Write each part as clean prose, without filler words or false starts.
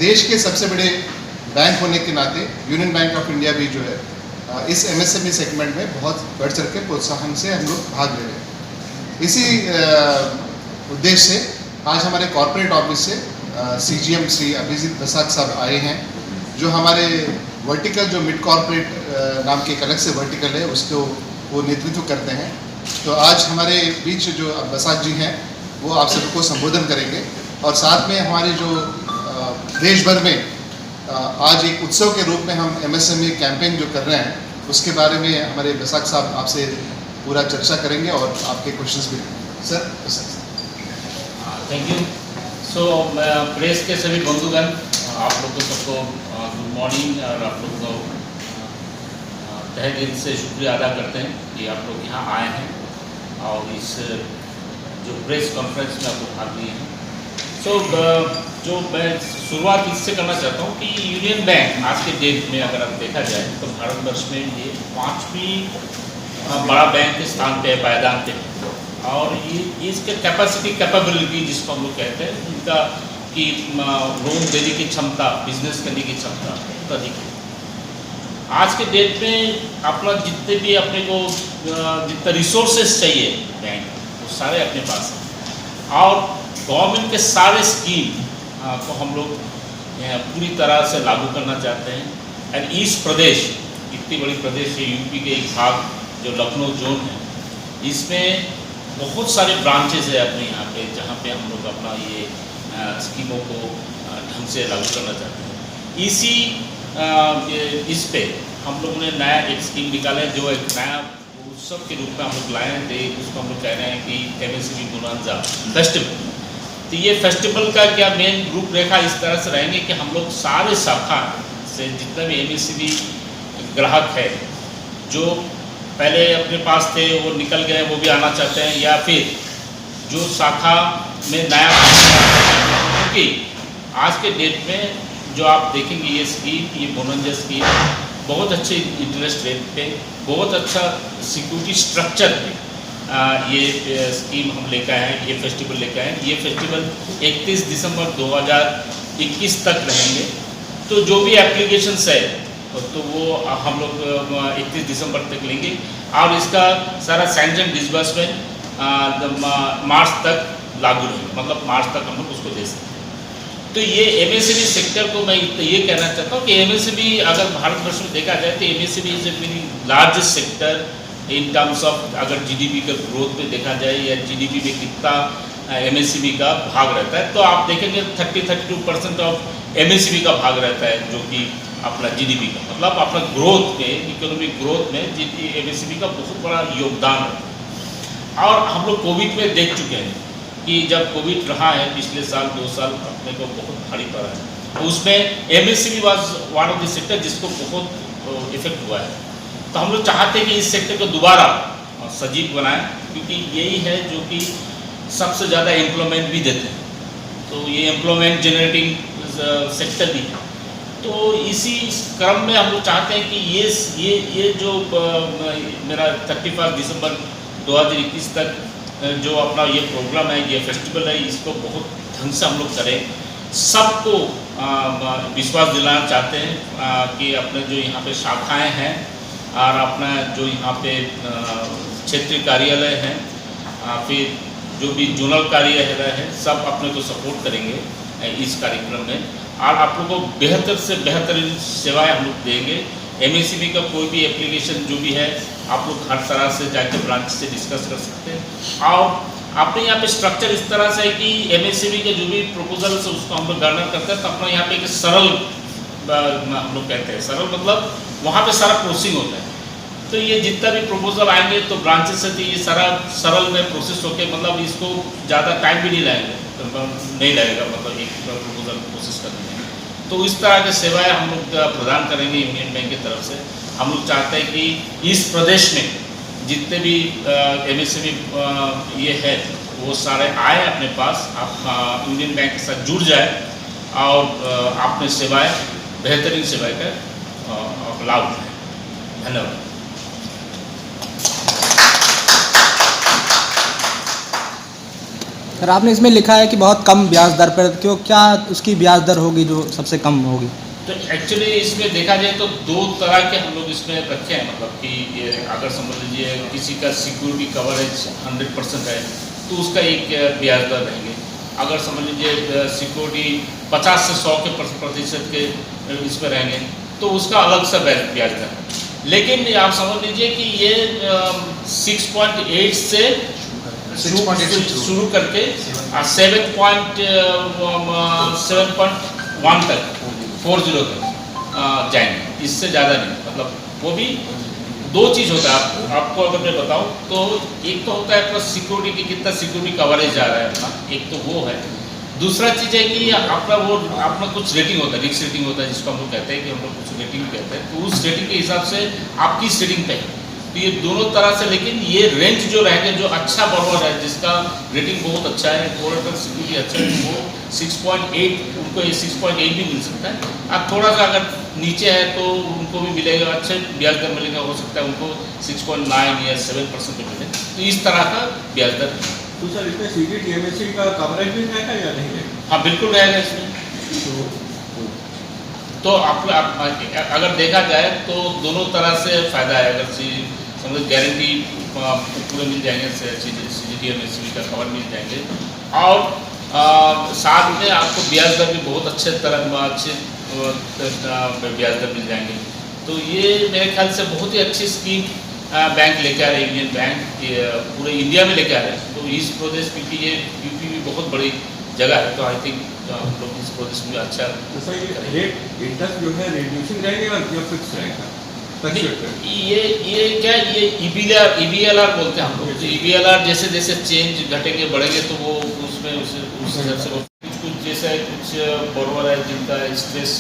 देश के सबसे बड़े बैंक होने के नाते यूनियन बैंक ऑफ इंडिया भी जो है इस MSME सेगमेंट में बहुत बढ़ चढ़ के प्रोत्साहन से हम लोग भाग ले रहे हैं। इसी उद्देश्य से आज हमारे कॉर्पोरेट ऑफिस से CGM श्री अभिजीत बसाक साहब आए हैं, जो हमारे वर्टिकल जो मिड कॉर्पोरेट नाम के एक अलग से वर्टिकल है उसको वो नेतृत्व करते हैं। तो आज हमारे बीच जो बसाक जी हैं वो आप सबको संबोधन करेंगे और साथ में हमारे जो देश भर में आज एक उत्सव के रूप में हम MSME कैंपेन जो कर रहे हैं उसके बारे में हमारे बसाक साहब आपसे पूरा चर्चा करेंगे और आपके क्वेश्चंस भी sir. Thank you. So press के सभी बंधुगण, आप लोगों को सबको गुड मॉर्निंग और आप लोगों को तहे दिल से शुक्रिया अदा करते हैं कि आप लोग यहाँ आए हैं और इस जो प्रेस कॉन्फ्रेंस में आप लोग भाग लिए हैं। सो जो मैं शुरुआत इससे करना चाहता हूँ कि यूनियन बैंक आज के डेट में अगर आप देखा जाए तो भारतवर्ष में ये 5वीं बड़ा बैंक के स्थान पे पायदान पे, और ये इसके कैपेबिलिटी जिसको हम लोग कहते हैं, इनका कि लोन देने की क्षमता, बिजनेस करने की क्षमता बहुत अधिक है। आज के डेट में अपना जितने भी अपने को जितना रिसोर्सेज चाहिए बैंक वो सारे अपने पास हैं, और गवर्नमेंट के सारे स्कीम को हम लोग पूरी तरह से लागू करना चाहते हैं। एंड ईस्ट प्रदेश, इतनी बड़ी प्रदेश है, यूपी के एक भाग जो लखनऊ जोन है, इसमें बहुत सारे ब्रांचेज है अपने यहाँ पे, जहाँ पे हम लोग अपना ये स्कीमों को ढंग से लागू करना चाहते हैं। इस पे हम लोगों ने नया एक स्कीम निकाला है, जो एक नया उत्सव के रूप में हम लोग लाए हैं। उसको हम लोग कह रहे हैं कि MSME बोनांजा फेस्टिवल। तो ये फेस्टिवल का क्या मेन रूपरेखा इस तरह से रहेंगे कि हम लोग सारे शाखा से जितना भी MSME ग्राहक है जो पहले अपने पास थे वो निकल गए, वो भी आना चाहते हैं, या फिर जो शाखा में नया, क्योंकि आज के डेट में जो आप देखेंगे ये स्कीम, ये बोनंजा स्कीम बहुत अच्छे इंटरेस्ट रेट पे, बहुत अच्छा सिक्योरिटी स्ट्रक्चर पे ये स्कीम हम लेकर आए हैं, ये फेस्टिवल लेकर आए हैं। ये फेस्टिवल 31 दिसंबर 2021 तक रहेंगे। तो जो भी एप्लीकेशंस है तो वो हम लोग 31 दिसंबर तक लेंगे, और इसका सारा सैंक्शन डिसबर्समेंट मार्च तक लागू रहेगा, मतलब मार्च तक हम लोग उसको दे सकते हैं। तो ये MSME सेक्टर को मैं ये कहना चाहता हूँ कि MSME अगर भारतवर्ष में देखा जाए तो MSME is a very largest sector in terms of, अगर GDP का ग्रोथ में देखा जाए या GDP में कितना MSME का भाग रहता है, तो आप देखेंगे 30-32% ऑफ MSME का भाग रहता है, जो कि अपना GDP का, मतलब अपना ग्रोथ में, इकोनॉमिक ग्रोथ में MSME का बहुत बड़ा योगदान है। और हम लोग कोविड में देख चुके हैं कि जब कोविड रहा है पिछले साल 2 साल अपने को बहुत भारी पड़ा है, तो उसमें MSME was one of the sector जिसको बहुत इफेक्ट हुआ है। तो हम लोग चाहते हैं कि इस सेक्टर को दोबारा सजीव बनाएं, क्योंकि यही है जो कि सबसे ज़्यादा एम्प्लॉयमेंट भी देते हैं, तो ये एम्प्लॉयमेंट जनरेटिंग सेक्टर भी है। तो इसी क्रम में हम लोग चाहते हैं कि ये जो मेरा 31 दिसंबर 2021 तक जो अपना ये प्रोग्राम है, ये फेस्टिवल है, इसको बहुत ढंग से हम लोग करें। सबको विश्वास दिलाना चाहते हैं कि अपने जो यहाँ पे शाखाएं हैं और अपना जो यहाँ पे क्षेत्रीय कार्यालय हैं, फिर जो भी जोनल कार्यालय है, सब अपने को सपोर्ट करेंगे इस कार्यक्रम में, और आप लोगों को बेहतर से बेहतर सेवाएं हम लोग देंगे। MSME का कोई भी एप्लीकेशन जो भी है आप लोग हर तरह से जाकर ब्रांच से डिस्कस कर सकते हैं। और अपने यहाँ पे स्ट्रक्चर इस तरह से है कि MSME के जो भी प्रपोजल है उसको हम लोग गार्नर करते हैं, तो अपना यहाँ पे एक सरल, हम लोग कहते हैं सरल, मतलब वहाँ पे सारा प्रोसेसिंग होता है। तो ये जितना भी प्रपोजल आएंगे तो ब्रांचेस से तो ये सारा सरल में प्रोसेस होके, मतलब इसको ज़्यादा टाइम भी नहीं लगेगा, मतलब एक प्रपोजल प्रोसेस करने में। तो इस तरह की सेवाएं हम लोग प्रदान करेंगे यूनियन बैंक की तरफ से। हम लोग चाहते हैं कि इस प्रदेश में जितने भी MSME ये है वो सारे आए अपने पास, आप यूनियन बैंक के साथ जुड़ जाए और अपने सेवाएं, बेहतरीन सेवाएं का लाभ उठाएं। धन्यवाद। सर आपने इसमें लिखा है कि बहुत कम ब्याज दर पर, क्यों, क्या उसकी ब्याज दर होगी जो सबसे कम होगी? तो एक्चुअली इसमें देखा जाए तो दो तरह के हम लोग इसमें रखे हैं, मतलब कि ये अगर समझ लीजिए किसी का सिक्योरिटी कवरेज 100% है तो उसका एक ब्याज दर रहेंगे। अगर समझ लीजिए सिक्योरिटी 50 से 100 के प्रतिशत के इसमें रहेंगे तो उसका अलग सा ब्याज दर है। लेकिन आप समझ लीजिए कि ये 6.8 से 6.8 शुरू करके 7.1 तक 40 तक जाएंगे, इससे ज़्यादा नहीं। मतलब वो भी दो चीज़ होता है। आपको अगर मैं बताऊं तो एक तो होता है अपना सिक्योरिटी की कितना सिक्योरिटी कवरेज जा रहा है अपना, एक तो वो है। दूसरा चीज़ है कि अपना कुछ रेटिंग होता है, रिस्क रेटिंग होता है जिसको हम लोग कहते हैं कि हम लोग कुछ रेटिंग कहते हैं। तो उस रेटिंग के हिसाब से आपकी रेटिंग पे है। तो ये दोनों तरह से, लेकिन ये रेंज जो रहेंगे, जो अच्छा बॉरोवर है जिसका रेटिंग बहुत अच्छा है, कोलेटरल सिक्योरिटी अच्छा है, वो 6.8 उनको ये 6.8 भी मिल सकता है। अब थोड़ा सा अगर नीचे है तो उनको भी मिलेगा, अच्छे ब्याज दर मिलेगा, हो सकता है उनको 6.9 या 7% पे मिले। तो इस तरह का ब्याज दर। तो सर इसमें सीडीडी एमएससी का कवरेज भी रहेगा या नहीं रहेगा? हाँ बिल्कुल रहेगा इसमें। तो आप अगर देखा जाए तो दोनों तरह से फ़ायदा है। अगर समझो गारंटी पूरे मिल जाएंगे, सीडीडी एमएससी का कवर मिल जाएंगे, और साथ में आपको ब्याज दर भी बहुत अच्छे ब्याज दर मिल जाएंगे। तो ये मेरे ख्याल से बहुत ही अच्छी स्कीम बैंक लेके आ रहे हैं, यूनियन बैंक पूरे इंडिया में लेके आ रहे हैं। तो ईस्ट प्रदेश क्योंकि ये यूपी भी बहुत बड़ी जगह है, तो आई थिंक हम लोग इस प्रदेश में अच्छा। तो सर ये रेट इंटरेस्ट जो है रिड्यूसिंग रहेगा या फिक्स रहेगा? ये क्या, ये EBLR बोलते हैं हम लोग। तो EBLR जैसे जैसे चेंज घटेंगे बढ़ेंगे तो वो उसमें उस हिसाब से कुछ जैसा कुछ बॉरोवर है जिनका स्ट्रेस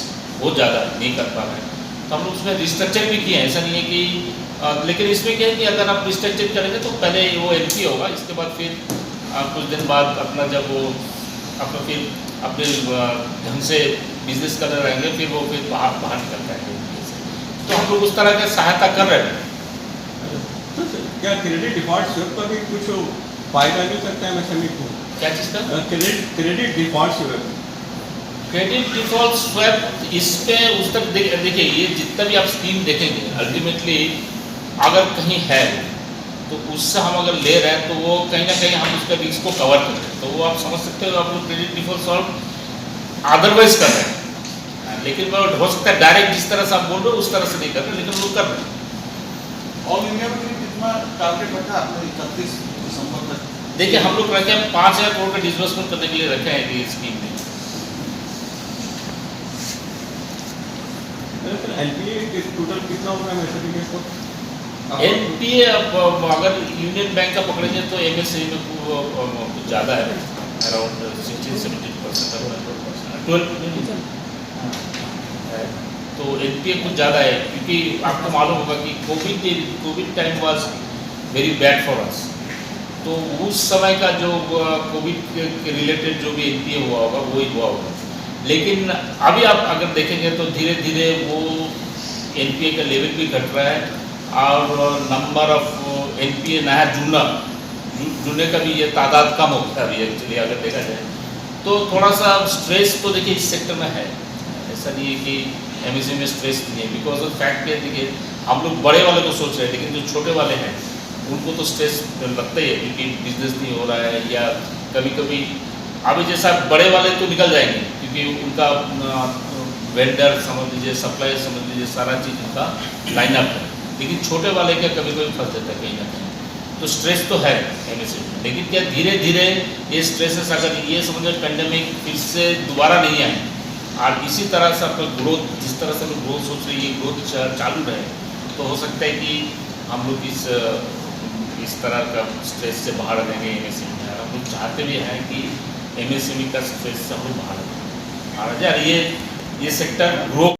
बहुत ज़्यादा नहीं कर पा रहे हैं, तो हम लोग उसमें रिस्ट्रक्चर भी किए हैं। ऐसा नहीं है कि लेकिन इसमें क्या है कि अगर आप रिस्ट्रक्चर करेंगे तो पहले वो NPA होगा, इसके बाद फिर कुछ दिन बाद अपना जब वो अपना फिर अपने ढंग से बिजनेस कर रहेंगे, फिर वो फिर बाहर निकल जाएंगे। तो हम लोग उस तरह की सहायता कर रहे हैं। तो क्या क्रेडिट डिफॉल्ट स्विप का भी कुछ फायदा मिल सकता है MSME को? क्या चीज़ का? Credit default swap. Credit default swap, इस पे उस तक देखिए, ये जितना भी आप स्कीम देखेंगे अल्टीमेटली अगर कहीं है तो उससे हम अगर ले रहे हैं तो वो कहीं ना कहीं हम उसका रिस्क को कवर कर रहे हैं। तो वो आप समझ सकते हो, आप लोग क्रेडिट डिफॉल्ट सॉल्व अदरवाइज कर रहे हैं, लेकिन वो हो सकता है डायरेक्ट जिस तरह से आप बोल रहे हो उस तरह से नहीं कर रहे, लेकिन लोग कर रहे हैं। ऑल इंडिया में कितना टारगेट रखा आपने 31 दिसंबर तक? देखिए हम लोग रखे हैं 5,000 करोड़ का डिसबर्समेंट करने के लिए रखे हैं ये स्कीम में। LPA टोटल कितना होगा MSME के ऊपर? NPA अगर यूनियन बैंक का पकड़ेंगे तो MSME में कुछ ज़्यादा है, अराउंड 16-17%। तो NPA कुछ ज़्यादा है क्योंकि आपको मालूम होगा कि Covid time was very bad for us. तो उस समय का जो कोविड के रिलेटेड जो भी NPA हुआ होगा वही हुआ होगा। लेकिन अभी आप अगर देखेंगे तो धीरे धीरे वो NPA का लेवल भी घट रहा है, और नंबर ऑफ NPA नया जुड़ने का भी ये तादाद कम होता है अभी एक्चुअली अगर देखा जाए तो। थोड़ा सा स्ट्रेस तो देखिए इस सेक्टर में है, ऐसा नहीं है कि MSME में स्ट्रेस नहीं है। बिकॉज ऑफ फैक्ट क्या देखिए, हम लोग बड़े वाले को सोच रहे हैं, लेकिन जो छोटे वाले हैं उनको तो स्ट्रेस लगता ही है क्योंकि बिजनेस नहीं हो रहा है, या कभी कभी अभी जैसा बड़े वाले तो निकल जाएंगे क्योंकि उनका वेंडर समझ लीजिए, सप्लायर समझ लीजिए, सारा चीज़ उनका लाइनअप है। लेकिन छोटे वाले का कभी कभी फंस जाता है कहीं ना कहीं। तो स्ट्रेस तो है MSME, लेकिन क्या धीरे धीरे ये स्ट्रेसेस अगर ये समझ पेंडेमिक फिर से दोबारा नहीं आए और इसी तरह से आपका ग्रोथ, जिस तरह से हम ग्रोथ सोच रहे हैं, ये ग्रोथ चालू रहे, तो हो सकता है कि हम लोग इस तरह का स्ट्रेस से बाहर रहेंगे MSME में। हम लोग चाहते भी हैं कि MSME का स्ट्रेस से हम लोग बाहर आ जाए, ये सेक्टर ग्रो